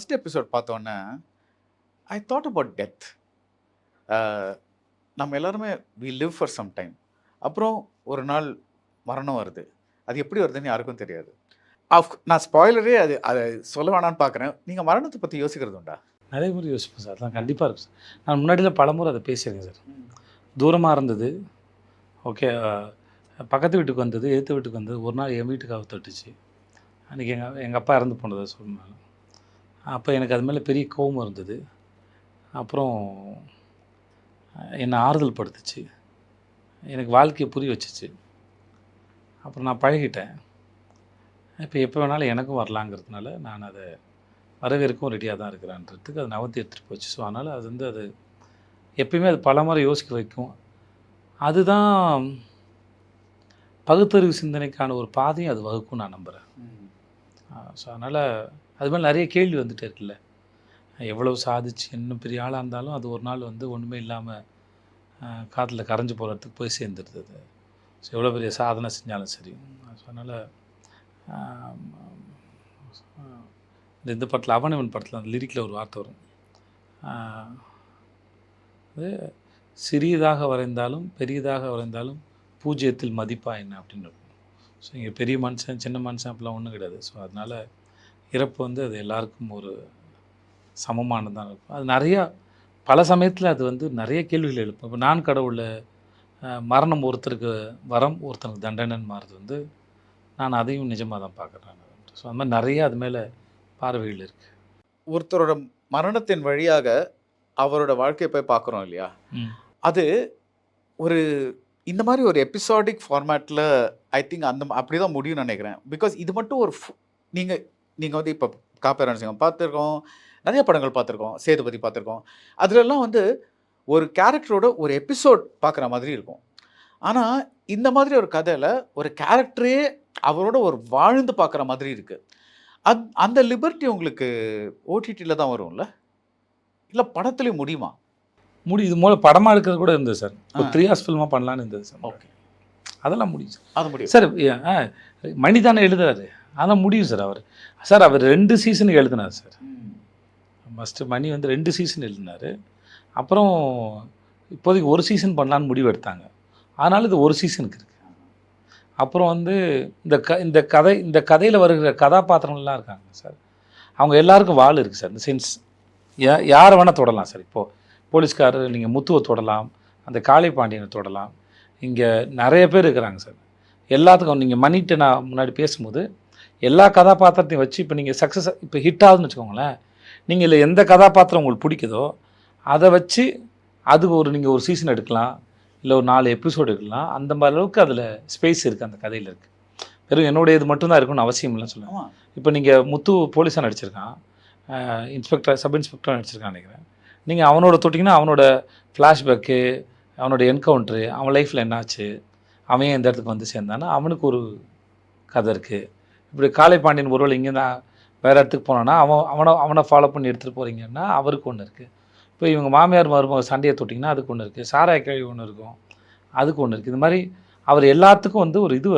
First episode பார்த்தோன்னே, I thought about death. அ நம்ம எல்லாருமே we live for some time. அப்புறம் ஒரு நாள் மரணம் வருது. அது எப்படி வருதுன்னு யாருக்கும் தெரியாது. நான் ஸ்பாய்லரே அது அத சொல்ல வேணான்னு பார்க்குறேன். நீங்க மரணத்த பத்தி யோசிக்கிறது உண்டா? நிறைய முறை யோசிப்பேன் சார். அதெல்லாம் கண்டிப்பாக இருக்கும் சார். நான் முன்னாடிலாம் பலமுறை அதை பேசியிருக்கேன் சார். தூரமாக இருந்தது. ஓகே. பக்கத்து வீட்டுக்கு வந்தது, எதிர்த்த வீட்டுக்கு வந்தது. ஒரு நாள் என் வீட்டுக்கு தொட்டுச்சு. அன்றைக்கி எங்கள் அப்பா இறந்து போனதை சொன்னாங்க. அப்போ எனக்கு அது மேலே பெரிய கோபம் இருந்தது. அப்புறம் என்னை ஆறுதல் படுத்துச்சு. எனக்கு வாழ்க்கையை புரிய வச்சுச்சு. அப்புறம் நான் பழகிட்டேன். இப்போ எப்போ வேணாலும் எனக்கும் வரலாங்கிறதுனால நான் அதை வரவேற்கவும் ரெடியாக தான் இருக்கிறான்றதுக்கு அது நவத்தி எடுத்துகிட்டு போச்சு. ஸோ அதனால் அது எப்பயுமே அது பல முறை யோசிக்க வைக்கும். அதுதான் பகுத்தறிவு சிந்தனைக்கான ஒரு பாதையும் அது வகுக்கும் நான் நம்புகிறேன். ஸோ அதனால் அது மேலே நிறைய கேள்வி வந்துகிட்டே இருக்குல்ல. எவ்வளோ சாதிச்சு இன்னும் பெரிய ஆளாக இருந்தாலும் அது ஒரு நாள் ஒன்றுமே இல்லாமல் காற்றுல கரைஞ்சி போகிறதுக்கு போய் சேர்ந்துருது. அது ஸோ எவ்வளோ பெரிய சாதனை செஞ்சாலும் சரி. ஸோ அதனால் இந்த படத்தில் அவனவன் படத்தில் அந்த லிரிக்கில் ஒரு வார்த்தை வரும். அது சிறியதாக வரைந்தாலும் பெரியதாக வரைந்தாலும் பூஜ்ஜியத்தில் மதிப்பா என்ன அப்படின்னு இருக்கும். ஸோ இங்கே பெரிய மனுஷன் சின்ன மனுஷன் அப்படிலாம் ஒன்றும் கிடையாது. ஸோ அதனால் இறப்பு அது எல்லாருக்கும் ஒரு சமமானதான் இருக்கும். அது நிறையா பல சமயத்தில் அது நிறைய கேள்விகள் எழுப்பும். இப்போ நான் கடவுளில் மரணம் ஒருத்தருக்கு வரம் ஒருத்தருக்கு தண்டனைன்னு மாறுது நான் அதையும் நிஜமாக தான் பார்க்குறேன். ஸோ அது மாதிரி நிறையா அது மேலே பார்வைகள் இருக்குது. ஒருத்தரோட மரணத்தின் வழியாக அவரோட வாழ்க்கையை போய் பார்க்குறோம் இல்லையா? அது ஒரு இந்த மாதிரி ஒரு எபிசோடிக் ஃபார்மேட்டில் ஐ திங்க் அப்படி தான் முடியும்னு நினைக்கிறேன். பிகாஸ் இது மட்டும் ஒரு நீங்கள் இப்போ காப்பேரன்சிங்கம் பார்த்துருக்கோம், நிறைய படங்கள் பார்த்துருக்கோம், சேதுபதி பார்த்துருக்கோம். அதுலலாம் ஒரு கேரக்டரோட ஒரு எபிசோட் பார்க்குற மாதிரி இருக்கும். ஆனால் இந்த மாதிரி ஒரு கதையில் ஒரு கேரக்டரே அவரோட ஒரு வாழ்ந்து பார்க்குற மாதிரி இருக்குது. அந்த லிபர்ட்டி உங்களுக்கு ஓடிடியில் தான் வரும்ல, இல்லை படத்துலேயும் முடியுமா? இது மூலம் படமாக எடுக்கிறது கூட இருந்தது சார். ஒரு 3 hours ஃபில்மாக பண்ணலான்னு இருந்தது சார். ஓகே, அதெல்லாம் முடியும் சார். அது முடியும் சார். மணி தானே எழுதுறாரு, அதெல்லாம் முடியும் சார். அவர் 2 சீசன் எழுதினார் சார். ஃபஸ்ட்டு மணி 2 சீசன் எழுதினார். அப்புறம் இப்போதைக்கு ஒரு சீசன் பண்ணலான்னு முடிவு எடுத்தாங்க. அதனால் இது ஒரு சீசனுக்கு இருக்குது. அப்புறம் இந்த கதையில் வருகிற கதாபாத்திரங்கள்லாம் இருக்காங்க சார். அவங்க எல்லாருக்கும் வாழ் இருக்குது சார். இந்த சென்ஸ் யாரை வேணால் தொடலாம் சார். இப்போது போலீஸ்காரர் நீங்கள் முத்துவை தொடலாம், அந்த காளை பாண்டியனை தொடலாம். இங்கே நிறைய பேர் இருக்கிறாங்க சார். எல்லாத்துக்கும் நீங்கள் மணிட்டு நான் முன்னாடி பேசும்போது எல்லா கதாபாத்திரத்தையும் வச்சு இப்போ நீங்கள் இப்போ ஹிட் ஆகுதுன்னு வச்சுக்கோங்களேன். நீங்கள் இல்லை எந்த கதாபாத்திரம் உங்களுக்கு பிடிக்குதோ அதை வச்சு அதுக்கு நீங்கள் ஒரு சீசன் எடுக்கலாம், இல்லை ஒரு 4 எபிசோடு எடுக்கலாம். அந்த மாதிரி அளவுக்கு அதில் ஸ்பேஸ் இருக்குது, அந்த கதையில் இருக்குது. வெறும் என்னுடைய இது மட்டும்தான் இருக்குன்னு அவசியம் இல்லைன்னு சொல்லுவேன். இப்போ நீங்கள் முத்து போலீஸாக நடிச்சிருக்கான், சப் இன்ஸ்பெக்டராக நடிச்சிருக்கான்னு நினைக்கிறேன். நீங்கள் அவனோட தொட்டிங்கன்னா அவனோட ஃப்ளாஷ்பேக்கு, அவனோட என்கவுண்ட்ரு, அவன் லைஃப்பில் என்னாச்சு, அவன் எந்த இடத்துக்கு சேர்ந்தானா அவனுக்கு ஒரு கதை இருக்குது. இப்படி காளை பாண்டியன் ஒருவேளை இங்கே தான் வேறு இடத்துக்கு போனான்னா அவனை ஃபாலோ பண்ணி எடுத்துகிட்டு போகிறீங்கன்னா அவருக்கு ஒன்று இருக்குது. இப்போ இவங்க மாமியார் மருமக சண்டையை தொட்டிங்கன்னா அதுக்கு ஒன்று இருக்குது. சாராய கேள்வி ஒன்று இருக்கும், அதுக்கு ஒன்று இருக்குது. இது மாதிரி அவர் எல்லாத்துக்கும் ஒரு இது